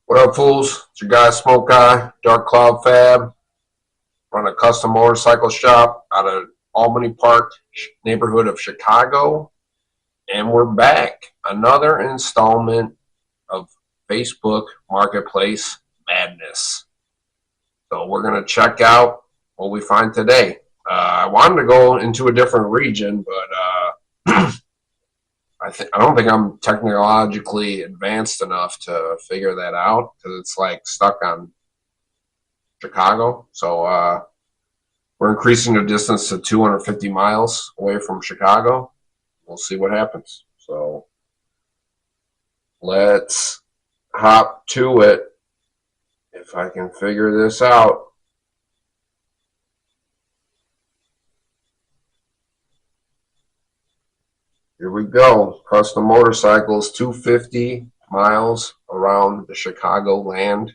What up, fools? It's your guy, Smoke Guy, Dark Cloud Fab. Run a custom motorcycle shop out of Albany Park neighborhood of Chicago. And we're back. Another installment of Facebook Marketplace Madness. So we're going to check out what we find today. I wanted to go into a different region, but I don't think I'm technologically advanced enough to figure that out because it's like stuck on Chicago. So we're increasing the distance to 250 miles away from Chicago. We'll see what happens. So let's hop to it if I can figure this out. Here we go. Custom motorcycles, 250 miles around the Chicagoland.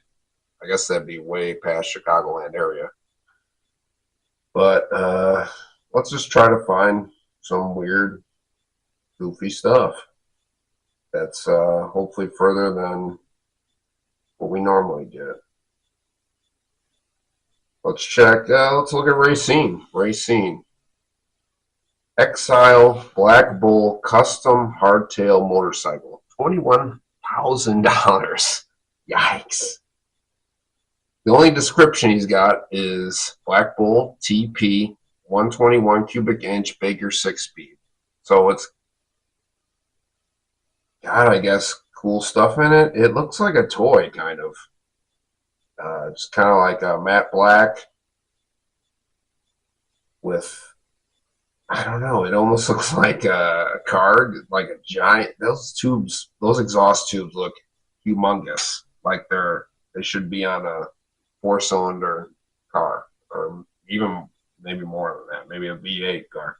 I guess that'd be way past Chicagoland area. But let's just try to find some weird, goofy stuff that's hopefully further than what we normally get. Let's check. Let's look at Racine. Racine. Exile Black Bull Custom Hardtail Motorcycle. $21,000. Yikes. The only description he's got is Black Bull TP 121 cubic inch Bagger 6-speed. So it's got, I guess, cool stuff in it. It looks like a toy, kind of. It's kind of like a matte black with, I don't know, it almost looks like a car, like a giant, those tubes, those exhaust tubes look humongous. Like they should be on a 4-cylinder car, or even maybe more than that, maybe a V8 car.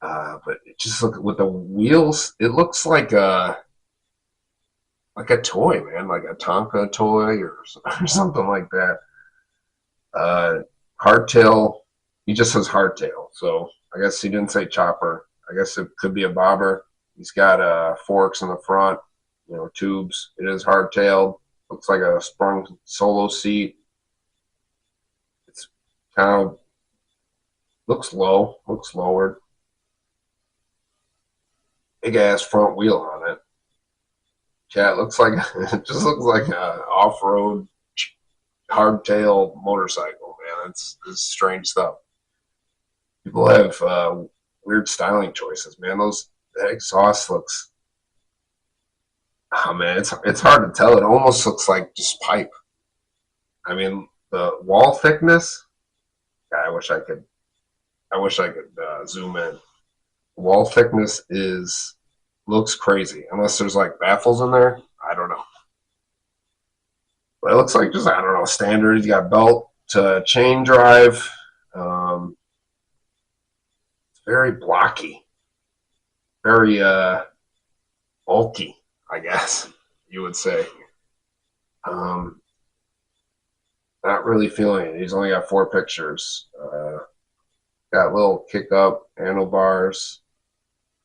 But it just look with the wheels, it looks like a toy, man, like a Tonka toy or something like that. Hardtail, he just says hardtail, so I guess he didn't say chopper. I guess it could be a bobber. He's got forks in the front, tubes. It is hardtailed. Looks like a sprung solo seat. It's kind of looks lowered. Big ass front wheel on it. Yeah, it looks like it just looks like an off-road hardtail motorcycle, man. It's strange stuff. People have weird styling choices, man. That exhaust looks, oh man, it's hard to tell. It almost looks like just pipe. I mean, the wall thickness. God, I wish I could zoom in. The wall thickness looks crazy. Unless there's like baffles in there, I don't know. But it looks like just, I don't know, standard. He's got belt to chain drive. Very blocky, very bulky, I guess you would say. Not really feeling it. He's only got 4 pictures. Got little kick up handlebars.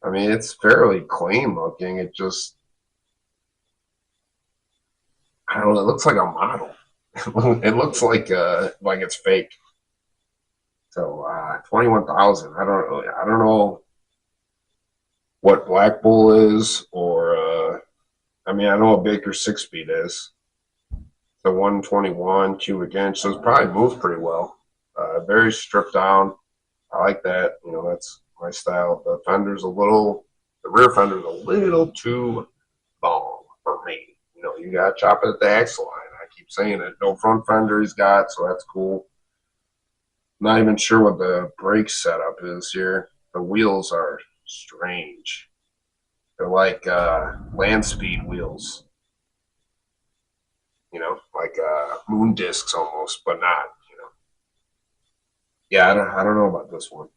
I mean, it's fairly clean looking. It just, I don't know. It looks like a model. It looks like it's fake. So 21,000. I don't know what Black Bull is, or I mean, I know what Baker 6-speed is. The 121 cubic inch, so it's probably moves pretty well. Very stripped down. I like that. That's my style. The rear fender's a little too long for me. You got to chop it at the axle line. I keep saying it. No front fender he's got, so that's cool. Not even sure what the brake setup is here. The wheels are strange. They're like land speed wheels. Like moon discs almost, but not. Yeah, I don't know about this one.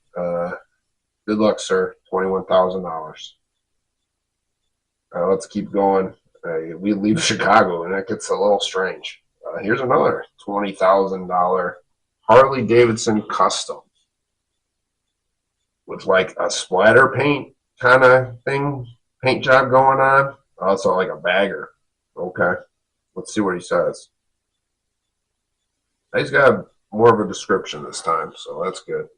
Good luck, sir. $21,000. Let's keep going. We leave Chicago, and that gets a little strange. Here's another $20,000 Harley Davidson Custom with like a splatter paint kind of thing, paint job going on. Also like a bagger. Okay. Let's see what he says. He's got more of a description this time, so that's good.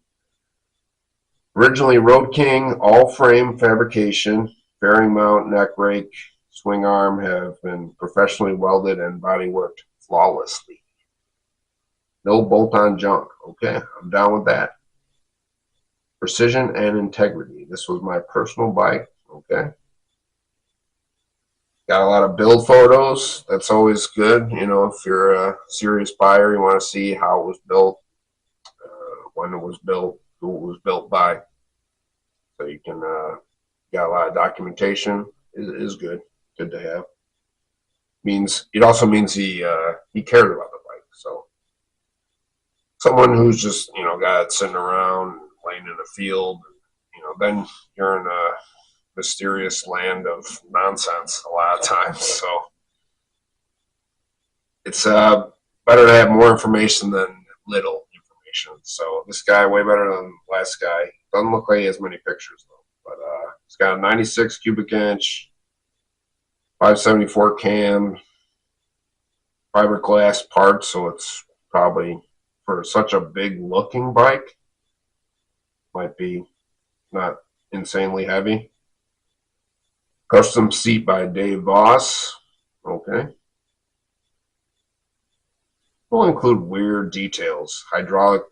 Originally Road King, all frame fabrication, fairing mount, neck rake, swing arm have been professionally welded and bodyworked flawlessly. No bolt-on junk. Okay, I'm down with that. Precision and integrity. This was my personal bike. Okay. Got a lot of build photos. That's always good. You know, if you're a serious buyer, you want to see how it was built, when it was built, who it was built by. So you can, got a lot of documentation. It is good. Good to have. It also means he cared about the bike. So someone who's just, you know, got it sitting around, laying in a field, you know, then you're in a mysterious land of nonsense a lot of times. So it's better to have more information than little information. So this guy way better than the last guy. Doesn't look like he has many pictures though. But he's got a 96 cubic inch, 574 cam, fiberglass parts. So it's probably for such a big looking bike, might be not insanely heavy. Custom seat by Dave Voss. Okay. Will include weird details. Hydraulic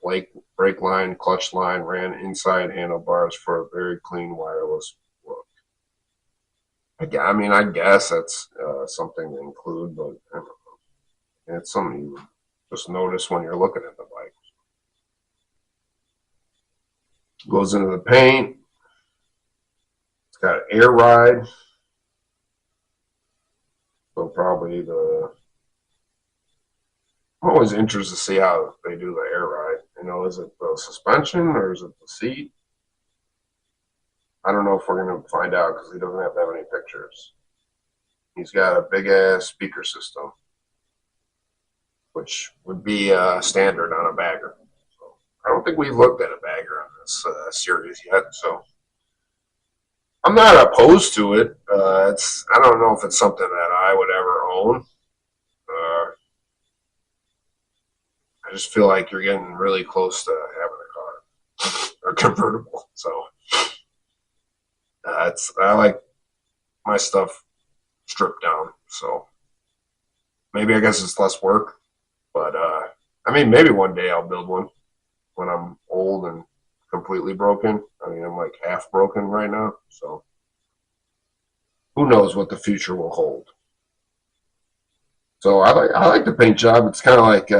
brake line, clutch line, ran inside handlebars for a very clean wireless look. I mean, I guess that's something to include, but I don't know. It's something you just notice when you're looking at the bike. Goes into the paint. It's got air ride. So probably I'm always interested to see how they do the air ride. You know, is it the suspension or is it the seat? I don't know if we're going to find out because he doesn't have that many pictures. He's got a big ass speaker system, which would be standard on a bagger. So I don't think we've looked at a bagger in this series yet. So I'm not opposed to it. I don't know if it's something that I would ever own. I just feel like you're getting really close to having a car or convertible. So I like my stuff stripped down. So maybe I guess it's less work, but I mean maybe one day I'll build one when I'm old and completely broken. I mean I'm like half broken right now. So who knows what the future will hold. So I like the paint job. It's kind of like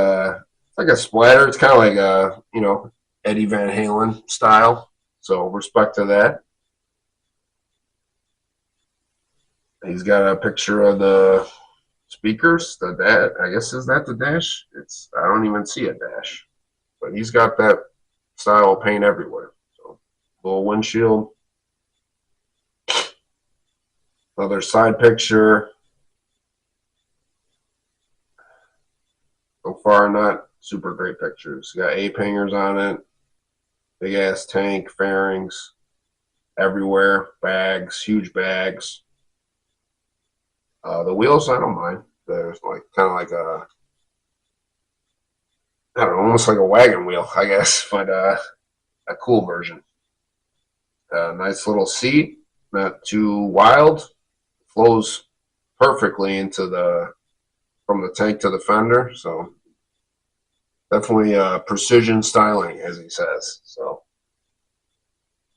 like a splatter. It's kind of like you know, Eddie Van Halen style. So respect to that. He's got a picture of the speakers. I guess is that the dash? I don't even see a dash, but he's got that style of paint everywhere. So little windshield. Another side picture. So far, not super great pictures. Got ape hangers on it, big ass tank, fairings everywhere, bags, huge bags. The wheels, I don't mind. There's like kind of like I don't know, almost like a wagon wheel, I guess, but a cool version. Nice little seat, not too wild, flows perfectly into from the tank to the fender. So definitely precision styling, as he says. So,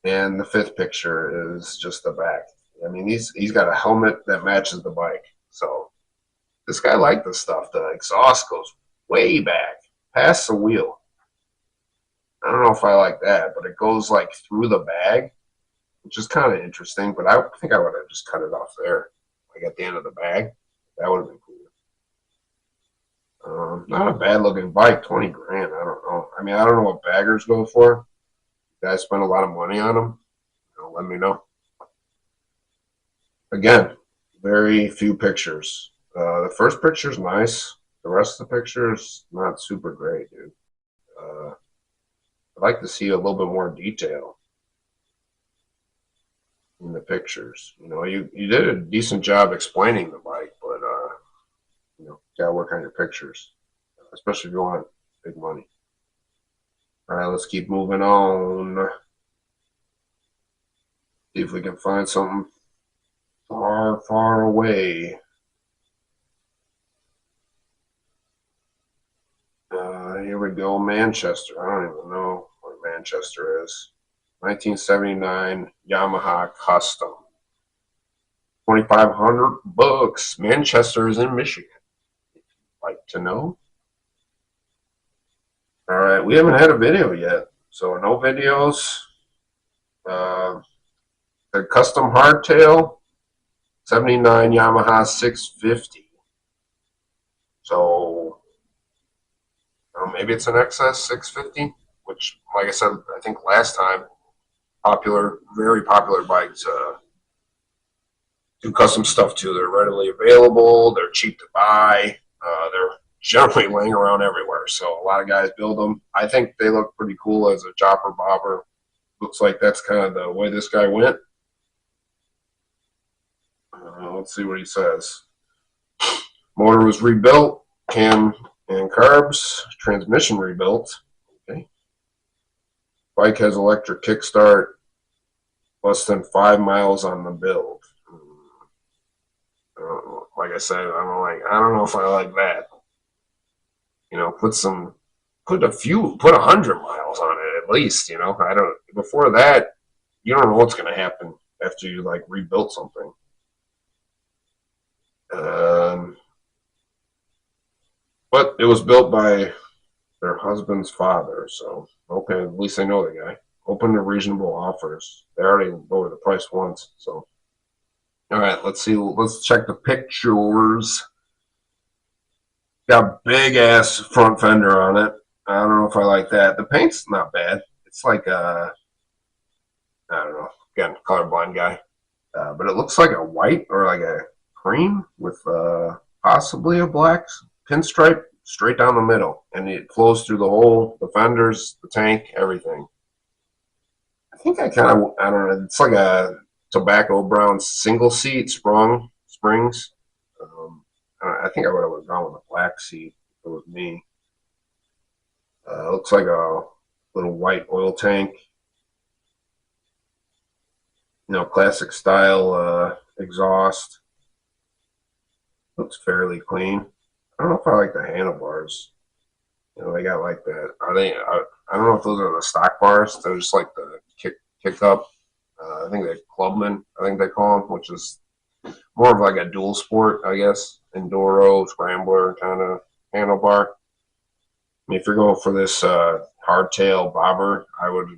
and the fifth picture is just the back. I mean, he's got a helmet that matches the bike. So this guy liked the stuff. The exhaust goes way back past the wheel. I don't know if I like that, but it goes like through the bag, which is kind of interesting. But I think I would have just cut it off there, like at the end of the bag. That would have been cool. Not a bad looking bike, 20 grand. I don't know. I mean, I don't know what baggers go for. You guys spend a lot of money on them. You know, let me know. Again, very few pictures. The first picture's nice. The rest of the pictures, not super great, dude. I'd like to see a little bit more detail in the pictures. You know, you did a decent job explaining the bike, but you know, gotta work on your pictures, especially if you want big money. All right, let's keep moving on. See if we can find something far, far away. Here we go, Manchester. I don't even know what Manchester is. 1979 Yamaha Custom. $2,500. Manchester is in Michigan. Like to know? All right, we haven't had a video yet, so no videos. The custom hardtail, 79 Yamaha 650. So maybe it's an XS650, which, like I said, I think last time, popular, very popular bikes. Do custom stuff too. They're readily available. They're cheap to buy. They're generally laying around everywhere. So a lot of guys build them. I think they look pretty cool as a chopper bobber. Looks like that's kind of the way this guy went. Let's see what he says. Motor was rebuilt, cam and carbs, transmission rebuilt. Okay. Bike has electric kickstart, less than 5 miles on the build. Like I said, I don't know if I like that. You know, put 100 miles on it at least. You know, I don't. Before that, you don't know what's going to happen after you like rebuilt something. But it was built by their husband's father, so okay, at least they know the guy. Open to reasonable offers. They already lowered the price once, so. All right, let's see. Let's check the pictures. Got big ass front fender on it. I don't know if I like that. The paint's not bad. It's like I don't know. Again, colorblind guy, but it looks like a white or like a cream with possibly a black pinstripe straight down the middle, and it flows through the fenders, the tank, everything. I think I don't know. It's like a tobacco brown single seat springs. I think I would have gone with a black seat if it was me. Looks like a little white oil tank. You know, classic style exhaust. Looks fairly clean. I don't know if I like the handlebars. You know, they got like that. Are they? I don't know if those are the stock bars. They're just like the kick up. I think they're Clubman. I think they call them, which is more of like a dual sport, I guess. Enduro, scrambler kind of handlebar. I mean, if you're going for this hardtail bobber, I would,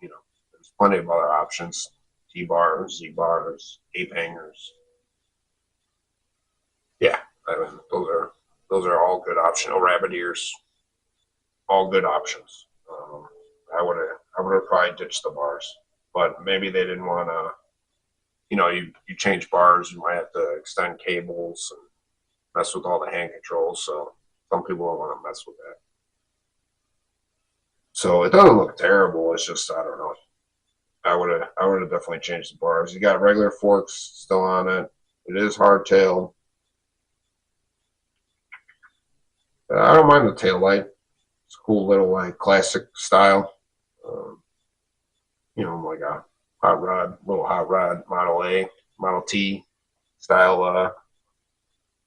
you know, there's plenty of other options. T-bars, Z-bars, ape hangers. Yeah, I mean, those are all good options. No rabbit ears, all good options. I would have probably ditched the bars, but maybe they didn't want to. You know, you change bars, you might have to extend cables and mess with all the hand controls. So some people don't want to mess with that. So it doesn't look terrible. It's just I don't know. I would have definitely changed the bars. You got regular forks still on it. It is hardtail. I don't mind the tail light. It's a cool little like classic style. You know, like a little hot rod Model A, Model T style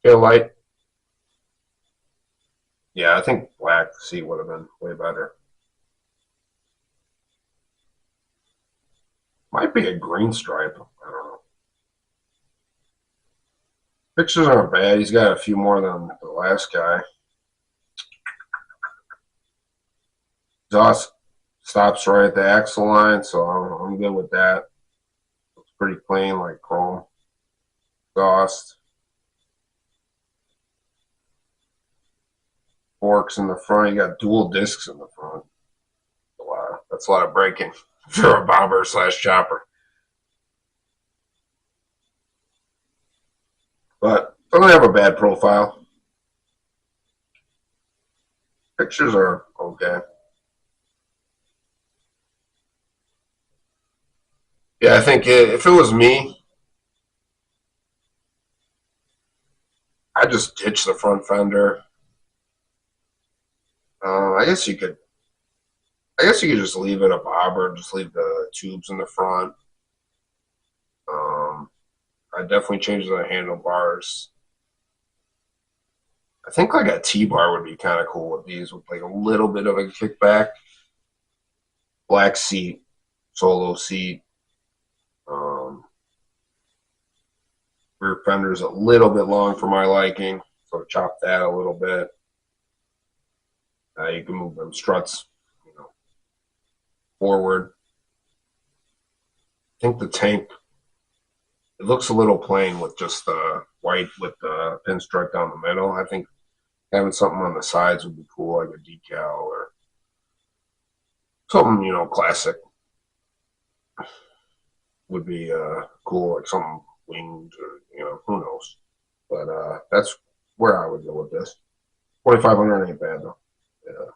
tail light. Yeah, I think black seat would have been way better. Might be a green stripe. I don't know. Pictures aren't bad. He's got a few more than the last guy. Exhaust stops right at the axle line, so I'm good with that. Looks pretty clean, like chrome. Exhaust. Forks in the front. You got dual discs in the front. That's a lot of braking for a bobber / chopper. But doesn't have a bad profile. Pictures are okay. Yeah, I think if it was me, I just ditched the front fender. I guess you could. I guess you could just leave it a bobber, just leave the tubes in the front. Um, I definitely changed the handlebars. I think like a T-bar would be kind of cool with these, with like a little bit of a kickback. Black seat, solo seat. Um, Rear fender's a little bit long for my liking, so chop that a little bit. You can move them struts, forward. I think the tank, it looks a little plain with just the white with the pinstripe down the middle. I think having something on the sides would be cool, like a decal or something, classic would be cool, like something winged or, who knows. But that's where I would go with this. 2,500 ain't bad though. Yeah.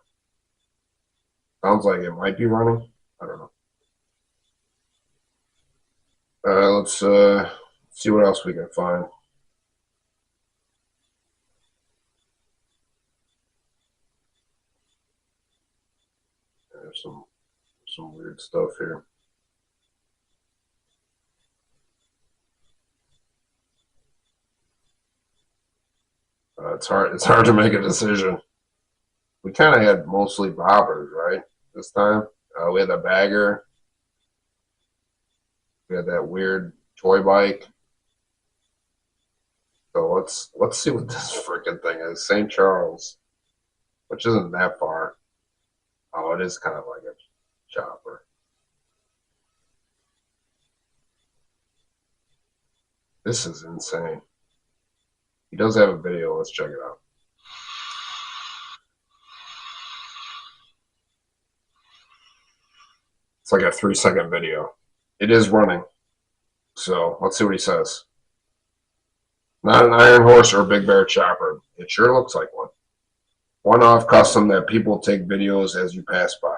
Sounds like it might be running. I don't know. Let's see what else we can find. There's some weird stuff here. It's hard. It's hard to make a decision. We kind of had mostly bobbers, right? This time we had the Bagger. We had that weird toy bike. So let's see what this freaking thing is. St. Charles, which isn't that far. Oh, it is kind of like a chopper. This is insane. He does have a video. Let's check it out. It's like a 3-second video. It is running. So let's see what he says. Not an iron horse or a big bear chopper. It sure looks like one. One-off custom that people take videos as you pass by.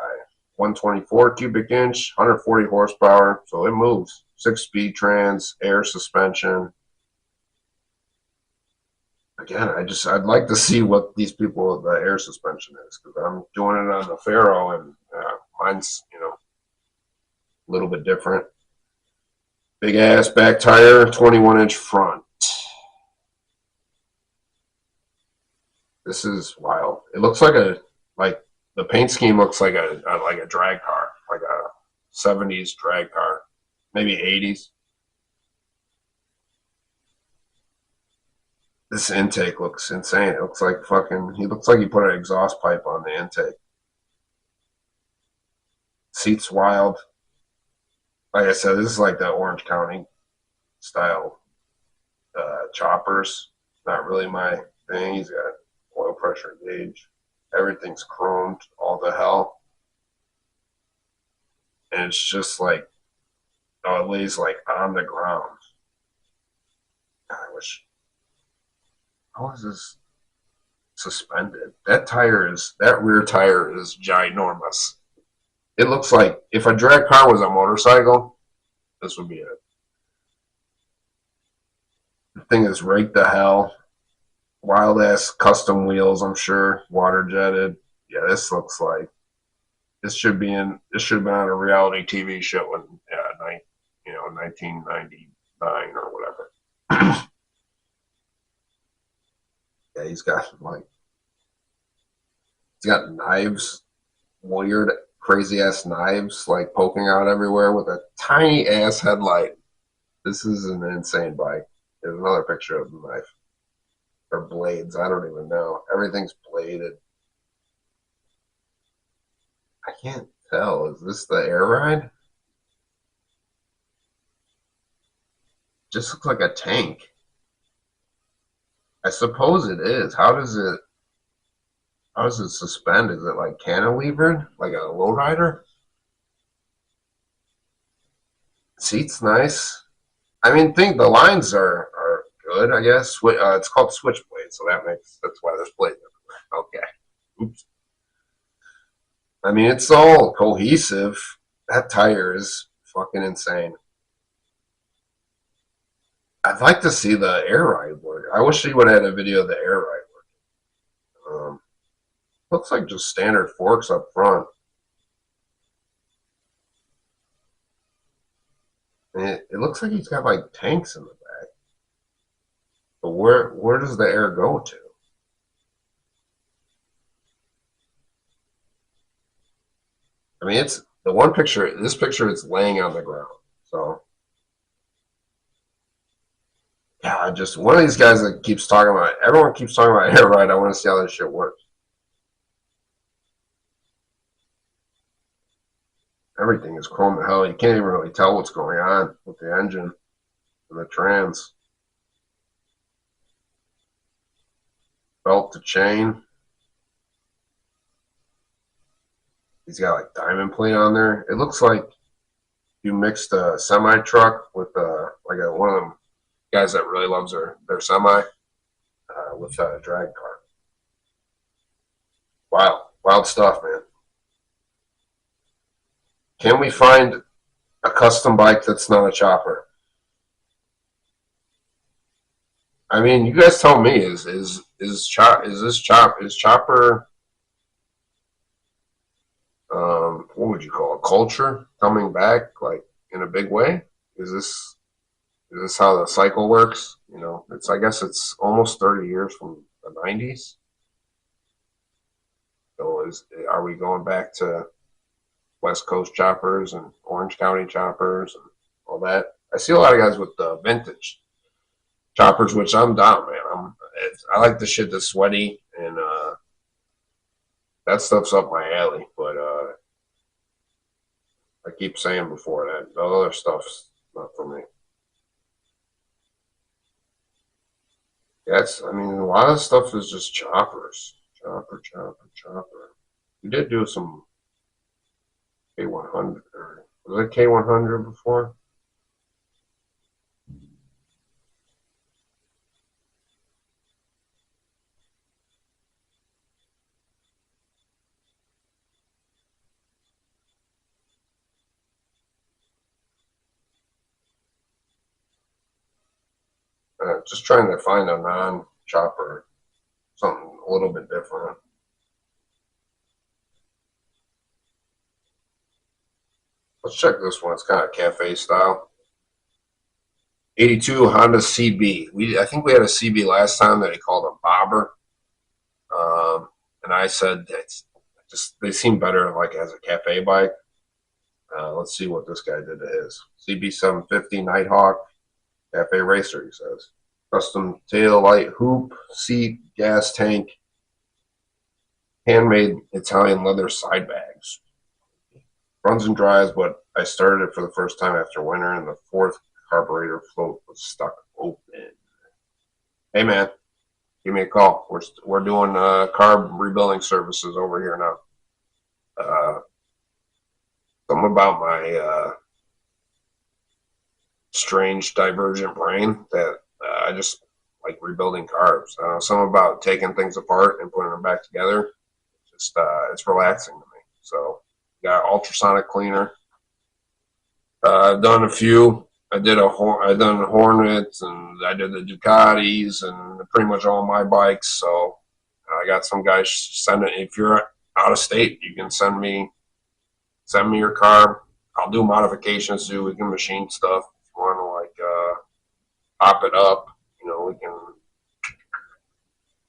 124 cubic inch, 140 horsepower, so it moves. 6-speed trans, air suspension. Again, I'd like to see what these people with the air suspension is, because I'm doing it on the Pharaoh and mine's a little bit different. Big ass back tire, 21-inch front. This is wild. It looks like the paint scheme looks like a drag car, like a 70s drag car, maybe 80s. This intake looks insane. It looks like he looks like he put an exhaust pipe on the intake. Seat's wild. Like I said, this is like the Orange County style choppers. Not really my thing. He's got oil pressure gauge. Everything's chromed all the hell. And it's just like, it lays like on the ground. God, I wish. How is this suspended? That rear tire is ginormous. It looks like if a drag car was a motorcycle, this would be it. The thing is raked to hell. Wild ass custom wheels, I'm sure. Water jetted. Yeah, this looks like this should have been on a reality TV show in 1999 or whatever. Yeah, he's got knives, weird, crazy ass knives, like poking out everywhere with a tiny ass headlight. This is an insane bike. There's another picture of the knife. Or blades, I don't even know. Everything's bladed. I can't tell. Is this the air ride? Just looks like a tank. I suppose it is. How does it suspend? Is it like cantilevered? Like a lowrider? Seat's nice. I mean, the lines are good, I guess. It's called Switchblade, so that's why there's blades everywhere. Okay. Oops. I mean, it's all cohesive. That tire is fucking insane. I'd like to see the air ride work. I wish he would have had a video of the air ride work. Looks like just standard forks up front. And it looks like he's got like tanks in the back. But where does the air go to? I mean, it's the one picture. This picture, it's laying on the ground. So yeah, I just one of these guys that keeps talking about. Everyone keeps talking about air ride. I want to see how this shit works. Everything is chrome to hell. You can't even really tell what's going on with the engine and the trans. Belt to chain. He's got like diamond plate on there. It looks like you mixed a semi truck with one of them guys that really loves their semi with a drag car. Wow, wild stuff, man. Can we find a custom bike that's not a chopper? I mean, you guys tell me. Is chopper? What would you call it? Culture coming back like in a big way? Is this how the cycle works? You know, I guess it's almost 30 years from the 90s. So are we going back to West Coast choppers and Orange County choppers and all that? I see a lot of guys with vintage choppers, which I'm down, man. I like the shit that's sweaty and that stuff's up my alley. But I keep saying before that the other stuff's not for me. I mean, a lot of stuff is just choppers. Chopper. We did do some K100, or was it K100 before? Just trying to find a non-chopper, something a little bit different. Let's check this one. It's kind of cafe style. 82 Honda CB. I think we had a CB last time that he called a Bobber. And I said they seem better like as a cafe bike. Let's see what this guy did to his CB 750 Nighthawk Cafe Racer. He says custom tail light hoop, seat, gas tank, handmade Italian leather side bags. Runs and dries, but I started it for the first time after winter, and the fourth carburetor float was stuck open. Hey man, give me a call. We're doing carb rebuilding services over here now. Something about my strange divergent brain that I just like rebuilding carbs. Something about taking things apart and putting them back together. It's relaxing to me. So got ultrasonic cleaner. I've done a few. I've done the Hornets and I did the Ducatis and pretty much all my bikes. So I got some guys send it. If you're out of state, you can send me your carb. I'll do modifications too. We can machine stuff. If you want to pop it up, we can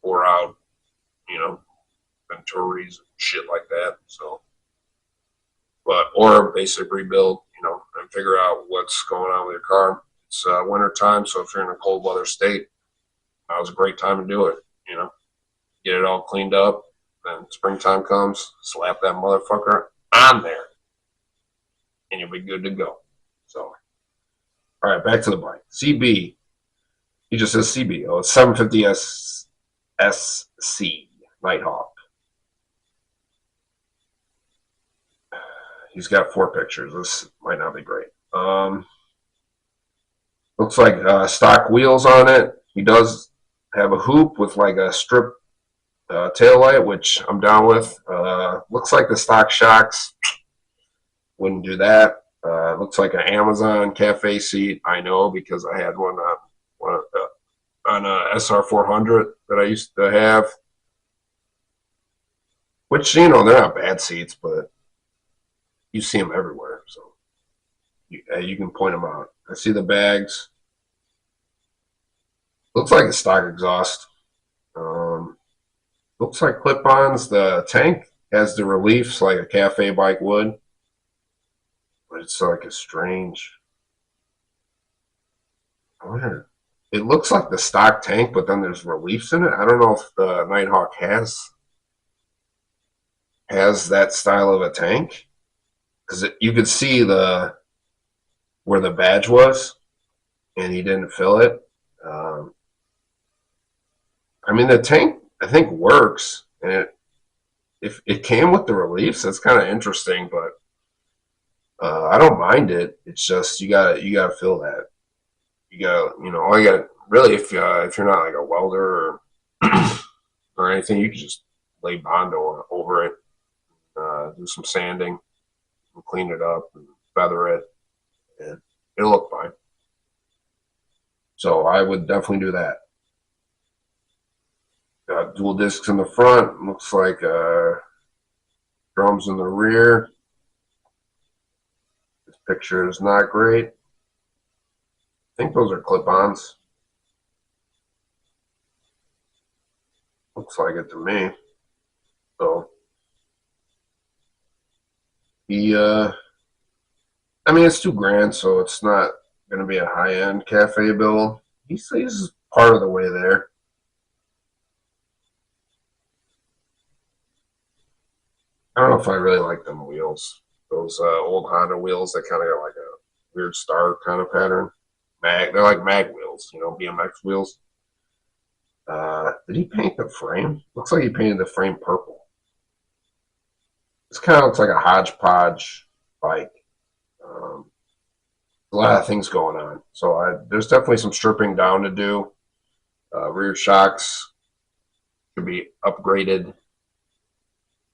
pour out, Venturis and shit like that. So, or basic rebuild, and figure out what's going on with your car. It's winter time, so if you're in a cold weather state, now's a great time to do it. Get it all cleaned up. Then springtime comes, slap that motherfucker on there, and you'll be good to go. So, all right, back to the bike. CB. He just says CB. Oh, it's 750 SC Nighthawk. He's got 4 pictures. This might not be great. Looks like stock wheels on it. He does have a hoop with like a strip tail light, which I'm down with. Looks like the stock shocks. Wouldn't do that. Looks like an Amazon cafe seat. I know because I had one on a SR400 that I used to have. Which, you know, they're not bad seats, but you see them everywhere. So you can point them out. I see the bags. Looks like a stock exhaust. Looks like clip-ons. The tank has the reliefs like a cafe bike would, but it's like a strange. I wonder. It looks like the stock tank, but then there's reliefs in it. I don't know if the Nighthawk has that style of a tank, because you could see the where the badge was, and he didn't fill it. I mean, the tank I think works, and if it came with the reliefs, that's kind of interesting. But I don't mind it. It's just you gotta fill that. You gotta, you know, all you got really, if you're not like a welder or anything, you can just lay Bondo over it, do some sanding, and clean it up, and feather it, and it'll look fine. So I would definitely do that. Got dual discs in the front. Looks like drums in the rear. This picture is not great. I think those are clip-ons. Looks like it to me. So I mean, it's $2,000, so it's not going to be a high-end cafe build. He's part of the way there. I don't know if I really like them wheels. Those old Honda wheels that kind of got like a weird star kind of pattern. They're like mag wheels, you know, BMX wheels. Did he paint the frame? Looks like he painted the frame purple. This kind of looks like a hodgepodge bike. A lot of things going on. So there's definitely some stripping down to do. Rear shocks could be upgraded.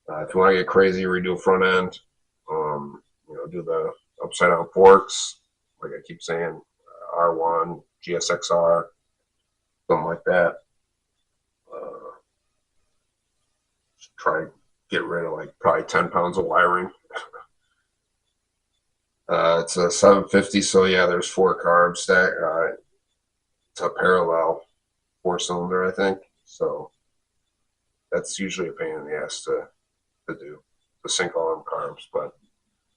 If you want to get crazy, redo front end. You know, do the upside down forks, like I keep saying, R1, GSXR, something like that. Try to get rid of like probably 10 pounds of wiring. It's a 750, so yeah, there's 4 carbs stack. It's a parallel 4-cylinder, I think. So that's usually a pain in the ass to do, to sync all them carbs. But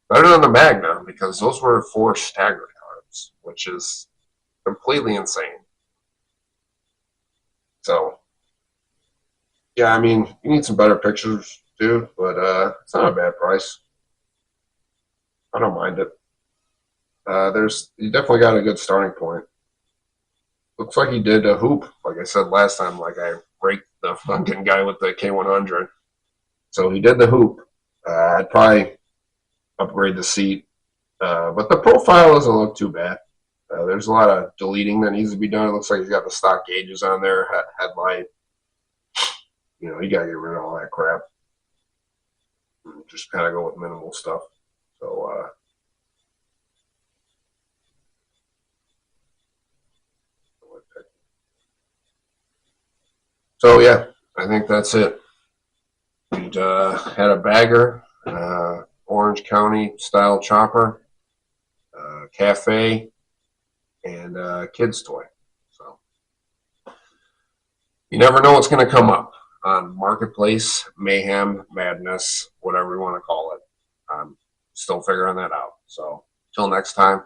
better than the Magna, because those were 4 staggered carbs, which is completely insane. So yeah, I mean, you need some better pictures, dude, but it's not a bad price. I don't mind it. You definitely got a good starting point. Looks like he did a hoop, like I said last time. Like I raked the fucking guy with the K100, so he did the hoop. I'd probably upgrade the seat, but the profile doesn't look too bad. There's a lot of deleting that needs to be done. It looks like he's got the stock gauges on there, headlight. You know, you gotta get rid of all that crap. Just kind of go with minimal stuff. So yeah, I think that's it. We had a Bagger, Orange County style chopper, cafe, and kids toy. So you never know what's going to come up on Marketplace, Mayhem, Madness, whatever you want to call it. I'm still figuring that out. So till next time.